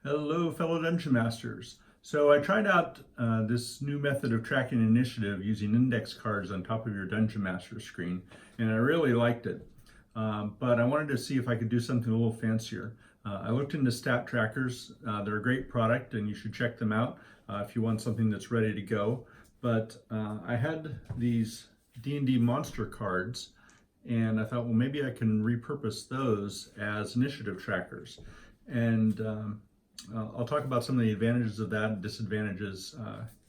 Hello, fellow Dungeon Masters. So I tried out this new method of tracking initiative using index cards on top of your Dungeon Master screen, and I really liked it. But I wanted to see if I could do something a little fancier. I looked into stat trackers. They're a great product, and you should check them out if you want something that's ready to go. But I had these D&D Monster Cards, and I thought, well, maybe I can repurpose those as initiative trackers. And I'll talk about some of the advantages of that and disadvantages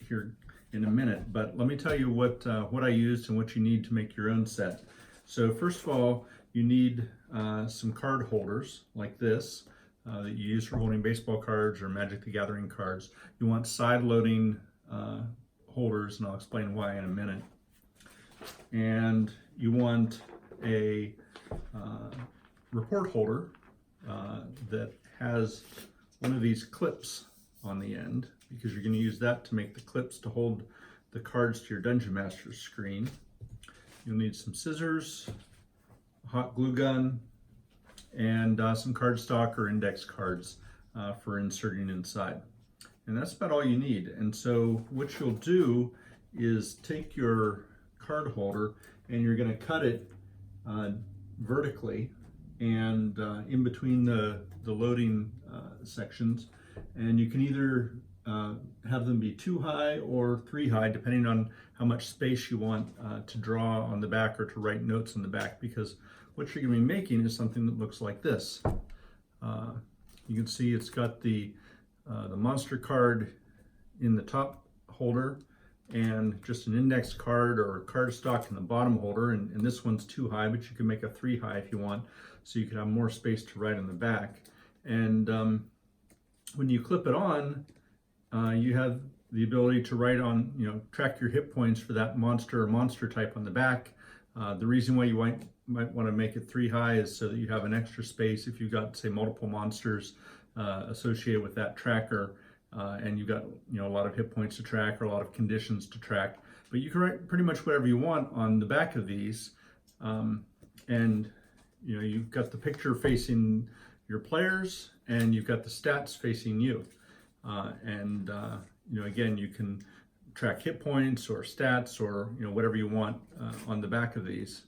here in a minute, but let me tell you what I used and what you need to make your own set. So first of all, you need some card holders like this that you use for holding baseball cards or Magic the Gathering cards. You want side-loading holders, and I'll explain why in a minute. And you want a report holder that has one of these clips on the end, because you're going to use that to make the clips to hold the cards to your Dungeon Master screen. You'll need some scissors, a hot glue gun, and some cardstock or index cards for inserting inside. And that's about all you need. And so what you'll do is take your card holder and you're going to cut it vertically and in between the loading sections, and you can either have them be 2 high or 3 high depending on how much space you want to draw on the back or to write notes on the back, because what you're going to be making is something that looks like this. You can see it's got the monster card in the top holder and just an index card or cardstock in the bottom holder, and this one's 2 high, but you can make a 3 high if you want, so you can have more space to write on the back. And when you clip it on, you have the ability to write on, track your hit points for that monster or monster type on the back. The reason why you might want to make it 3 high is so that you have an extra space if you've got, say, multiple monsters associated with that tracker, and you've got a lot of hit points to track or a lot of conditions to track. But you can write pretty much whatever you want on the back of these, and you've got the picture facing your players and you've got the stats facing you, and again, you can track hit points or stats or whatever you want on the back of these,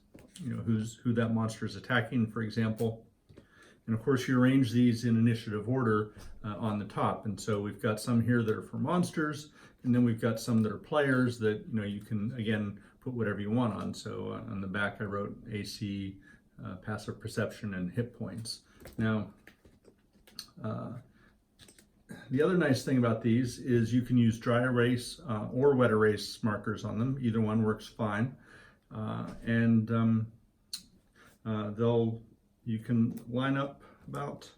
who that monster is attacking, for example. And of course, you arrange these in initiative order on the top. And so we've got some here that are for monsters, and then we've got some that are players that you can again put whatever you want on. So on the back I wrote AC, passive perception, and hit points. Now the other nice thing about these is you can use dry erase or wet erase markers on them. Either one works fine, and you can line up about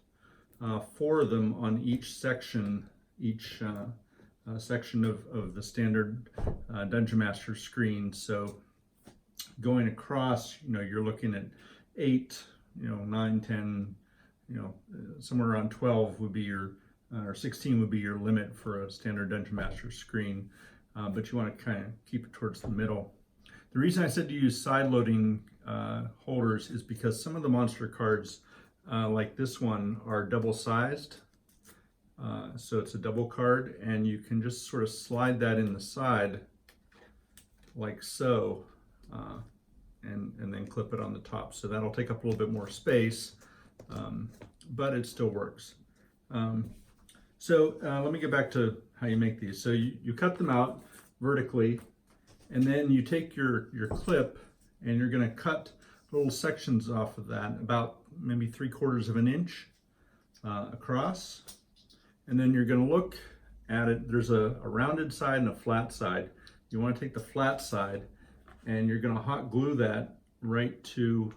4 of them on each section, section of the standard Dungeon Master screen. So going across, you're looking at 8, 9, 10, somewhere around 12 would be your, or 16 would be your limit for a standard Dungeon Master screen, but you want to kind of keep it towards the middle. The reason I said to use side-loading holders is because some of the monster cards, like this one, are double-sized. So it's a double card, and you can just sort of slide that in the side like so, and then clip it on the top. So that'll take up a little bit more space, but it still works. So let me get back to how you make these. So you cut them out vertically, and then you take your clip and you're going to cut little sections off of that, about maybe 3/4 of an inch across. And then you're going to look at it. There's a rounded side and a flat side. You want to take the flat side and you're going to hot glue that right to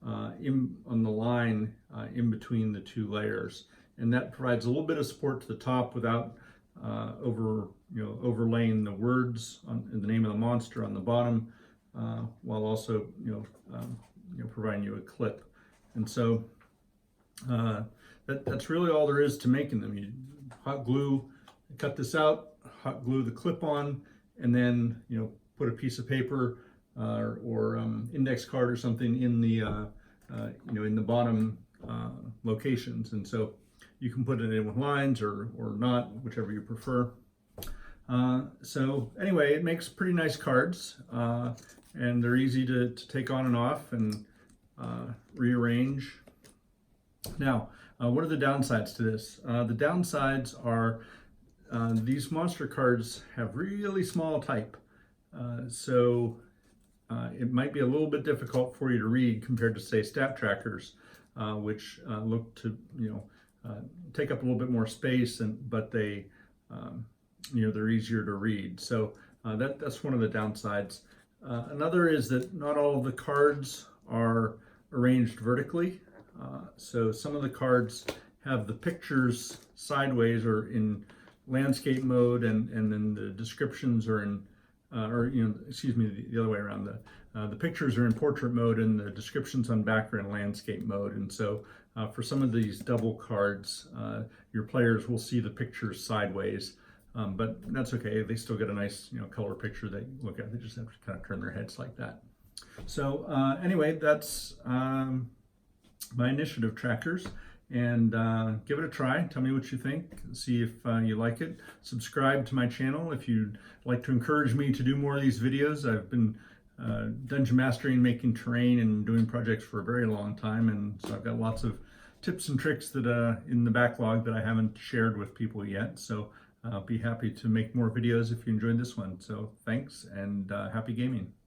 on the line in between the 2 layers. And that provides a little bit of support to the top without overlaying the words on the name of the monster on the bottom, while also providing you a clip. And so that's really all there is to making them. You hot glue, cut this out, hot glue the clip on, and then put a piece of paper or index card or something in the in the bottom locations. And so you can put it in with lines or not, whichever you prefer. So anyway, it makes pretty nice cards, and they're easy to take on and off and rearrange. Now, what are the downsides to this? The downsides are these monster cards have really small type, so it might be a little bit difficult for you to read compared to, say, stat trackers, which look to take up a little bit more space, but they they're easier to read. So that's one of the downsides. Another is that not all of the cards are arranged vertically. So some of the cards have the pictures sideways or in landscape mode, and then the descriptions are in, the other way around. The pictures are in portrait mode and the descriptions on back are in landscape mode. And so for some of these double cards, your players will see the pictures sideways, but that's okay. They still get a nice color picture they look at. They just have to kind of turn their heads like that. So anyway, that's my initiative trackers, and give it a try. Tell me what you think. See if you like it. Subscribe to my channel if you'd like to encourage me to do more of these videos. I've been dungeon mastering, making terrain, and doing projects for a very long time, and so I've got lots of tips and tricks that in the backlog that I haven't shared with people yet. So I'll be happy to make more videos if you enjoyed this one. So thanks, and happy gaming.